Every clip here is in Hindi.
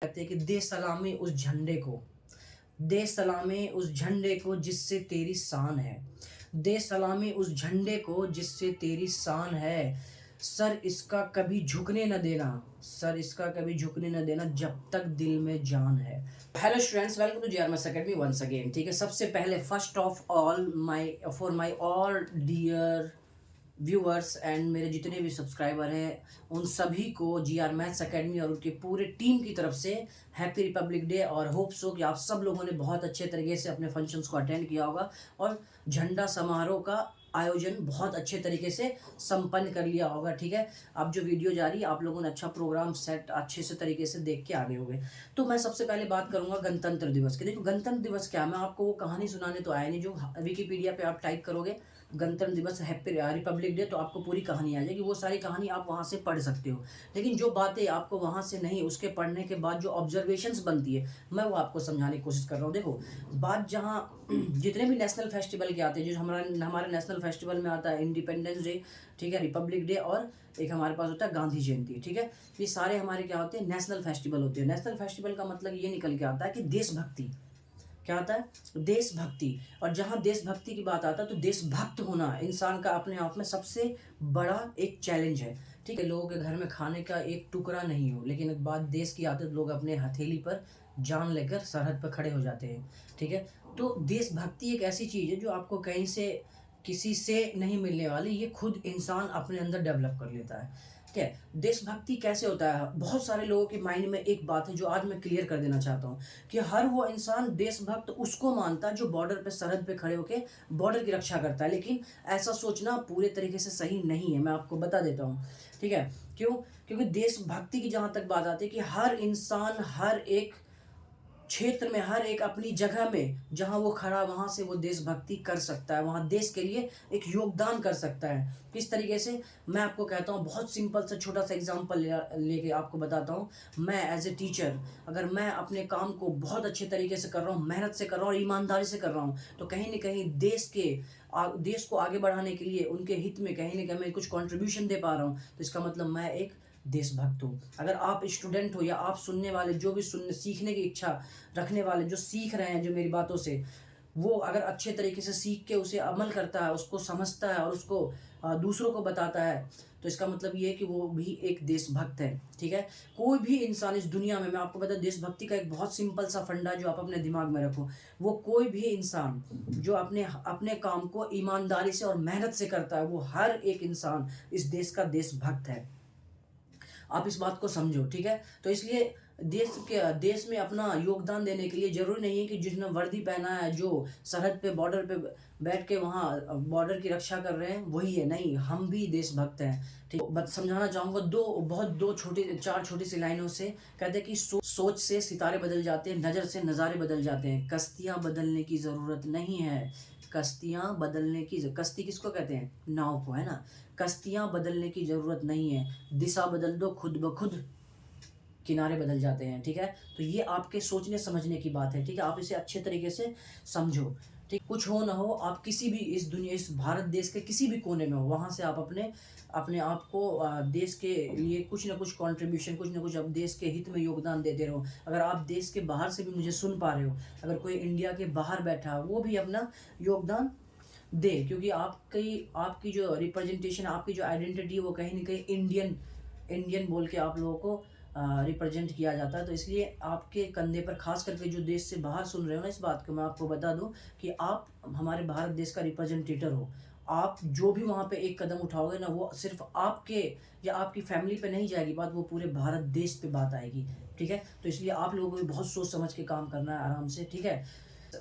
कहते हैं कि दे सलामी उस झंडे को, दे सलामी उस झंडे को जिससे तेरी शान है। दे सलामी उस झंडे को जिससे तेरी शान है। सर इसका कभी झुकने न देना, सर इसका कभी झुकने न देना जब तक दिल में जान है। Hello students, welcome to GRMS academy once again. ठीक है, सबसे पहले first of all my all dear viewers and मेरे जितने भी सब्सक्राइबर हैं उन सभी को जी आर मैथ्स अकेडमी और उनकी पूरे टीम की तरफ से हैप्पी रिपब्लिक डे। और होप सो कि आप सब लोगों ने बहुत अच्छे तरीके से अपने फंक्शंस को अटेंड किया होगा और झंडा समारोह का आयोजन बहुत अच्छे तरीके से संपन्न कर लिया होगा। ठीक है, अब जो वीडियो जा रही है आप लोगों ने अच्छा प्रोग्राम सेट अच्छे से तरीके से देख के आगे होंगे। तो मैं सबसे पहले बात करूंगा गणतंत्र दिवस की। देखो गणतंत्र दिवस क्या, मैं आपको वो कहानी सुनाने तो आया नहीं जो विकिपीडिया पे आप टाइप करोगे गणतंत्र दिवस हैप्पी रिपब्लिक डे तो आपको पूरी कहानी आ जाएगी। वो सारी कहानी आप वहाँ से पढ़ सकते हो, लेकिन जो बातें आपको वहाँ से नहीं, उसके पढ़ने के बाद जो ऑब्जर्वेशंस बनती है मैं वो आपको समझाने की कोशिश कर रहा हूँ। देखो बात जहाँ जितने भी नेशनल फेस्टिवल के आते हैं, जो हमारे नेशनल फेस्टिवल में आता है इंडिपेंडेंस डे, ठीक है, रिपब्लिक डे और एक हमारे पास होता है गांधी जयंती। ठीक है, ये सारे हमारे क्या होते हैं, नेशनल फेस्टिवल होते हैं। नेशनल फेस्टिवल का मतलब ये निकल के आता है कि देशभक्ति क्या होता है, देशभक्ति। और जहाँ देशभक्ति की बात आता है तो देशभक्त होना इंसान का अपने आप में सबसे बड़ा एक चैलेंज है। ठीक है, लोगों के घर में खाने का एक टुकड़ा नहीं हो, लेकिन एक बात देश की आदत, लोग अपने हथेली पर जान लेकर सरहद पर खड़े हो जाते हैं। ठीक है, तो देशभक्ति एक ऐसी चीज़ है जो आपको कहीं से किसी से नहीं मिलने वाली, ये खुद इंसान अपने अंदर डेवलप कर लेता है। ठीक है, देशभक्ति कैसे होता है, बहुत सारे लोगों के माइंड में एक बात है जो आज मैं क्लियर कर देना चाहता हूँ कि हर वो इंसान देशभक्त उसको मानता है जो बॉर्डर पे सरहद पे खड़े होकर बॉर्डर की रक्षा करता है। लेकिन ऐसा सोचना पूरे तरीके से सही नहीं है, मैं आपको बता देता हूँ। ठीक है, क्यों? क्योंकि देशभक्ति की जहाँ तक बात आती है कि हर इंसान हर एक क्षेत्र में, हर एक अपनी जगह में जहाँ वो खड़ा वहाँ से वो देशभक्ति कर सकता है, वहाँ देश के लिए एक योगदान कर सकता है। किस तरीके से, मैं आपको कहता हूँ, बहुत सिंपल सा छोटा सा एग्जांपल लेके आपको बताता हूँ। मैं एज ए टीचर अगर मैं अपने काम को बहुत अच्छे तरीके से कर रहा हूँ, मेहनत से कर रहा हूँ और ईमानदारी से कर रहा हूँ, तो कहीं ना कहीं देश को आगे बढ़ाने के लिए उनके हित में कहीं ना कहीं मैं कुछ कॉन्ट्रीब्यूशन दे पा रहा हूँ, तो इसका मतलब मैं एक देशभक्त हूँ। अगर आप स्टूडेंट हो या आप सुनने वाले जो भी सुनने सीखने की इच्छा रखने वाले जो सीख रहे हैं जो मेरी बातों से, वो अगर अच्छे तरीके से सीख के उसे अमल करता है, उसको समझता है और उसको दूसरों को बताता है, तो इसका मतलब ये है कि वो भी एक देशभक्त है। ठीक है, कोई भी इंसान इस दुनिया में, मैं आपको बता, देशभक्ति का एक बहुत सिंपल सा फंडा जो आप अपने दिमाग में रखो, वो कोई भी इंसान जो अपने अपने काम को ईमानदारी से और मेहनत से करता है, वो हर एक इंसान इस देश का देशभक्त है। आप इस बात को समझो। ठीक है, तो इसलिए देश में अपना योगदान देने के लिए जरूरी नहीं है कि जिसने वर्दी पहना है, जो सरहद पे बॉर्डर पे बैठ के वहाँ बॉर्डर की रक्षा कर रहे हैं वही है, नहीं, हम भी देशभक्त हैं। ठीक, बस समझाना चाहूँगा दो छोटी चार छोटी सी लाइनों से। कहते हैं कि सोच से सितारे बदल जाते हैं, नज़र से नज़ारे बदल जाते हैं, कश्तियाँ बदलने की ज़रूरत नहीं है। कश्तियाँ बदलने की, कश्ती किसको कहते हैं, नाव को, है ना। कश्तियाँ बदलने की ज़रूरत नहीं है, दिशा बदल दो, खुद ब खुद किनारे बदल जाते हैं। ठीक है, तो ये आपके सोचने समझने की बात है। ठीक है, आप इसे अच्छे तरीके से समझो। ठीक, कुछ हो ना हो, आप किसी भी इस दुनिया, इस भारत देश के किसी भी कोने में हो, वहाँ से आप अपने अपने आप को देश के लिए कुछ ना कुछ कंट्रीब्यूशन, कुछ ना कुछ अब देश के हित में योगदान देते रहो। अगर आप देश के बाहर से भी मुझे सुन पा रहे हो, अगर कोई इंडिया के बाहर बैठा है, वो भी अपना योगदान दे, क्योंकि आपकी जो रिप्रेजेंटेशन, आपकी जो आइडेंटिटी है, वो कहीं ना कहीं इंडियन इंडियन बोल के आप लोगों को रिप्रेजेंट किया जाता है। तो इसलिए आपके कंधे पर, खास करके जो देश से बाहर सुन रहे हो ना, इस बात को मैं आपको बता दूं कि आप हमारे भारत देश का रिप्रेजेंटेटर हो। आप जो भी वहाँ पे एक कदम उठाओगे ना, वो सिर्फ आपके या आपकी फैमिली पे नहीं जाएगी बात, वो पूरे भारत देश पे बात आएगी। ठीक है, तो इसलिए आप लोगों को भी बहुत सोच समझ के काम करना है, आराम से। ठीक है,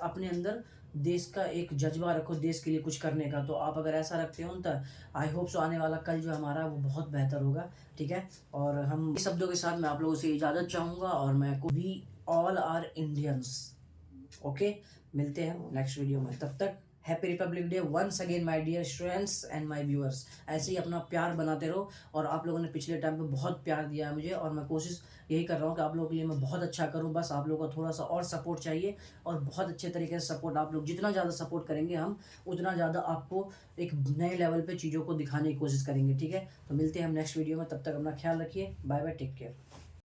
अपने अंदर देश का एक जज्बा रखो, देश के लिए कुछ करने का। तो आप अगर ऐसा रखते हो तो आई होप सो आने वाला कल जो हमारा वो बहुत बेहतर होगा। ठीक है, और हम इस शब्दों के साथ मैं आप लोगों से इजाज़त चाहूँगा और मैं को भी ऑल आर इंडियंस। ओके, मिलते हैं नेक्स्ट वीडियो में, तब तक happy Republic Day once again my dear students and my viewers. ऐसे ही अपना प्यार बनाते रहो, और आप लोगों ने पिछले टाइम पे बहुत प्यार दिया है मुझे, और मैं कोशिश यही कर रहा हूँ कि आप लोगों के लिए मैं बहुत अच्छा करूँ। बस आप लोगों को थोड़ा सा और सपोर्ट चाहिए, और बहुत अच्छे तरीके से सपोर्ट, आप लोग जितना ज़्यादा सपोर्ट करेंगे हम उतना ज़्यादा आपको एक नए लेवल पर चीज़ों को दिखाने की कोशिश करेंगे। ठीक है, तो मिलते हैं हम नेक्स्ट वीडियो में, तब तक अपना ख्याल रखिए। Bye bye, take care.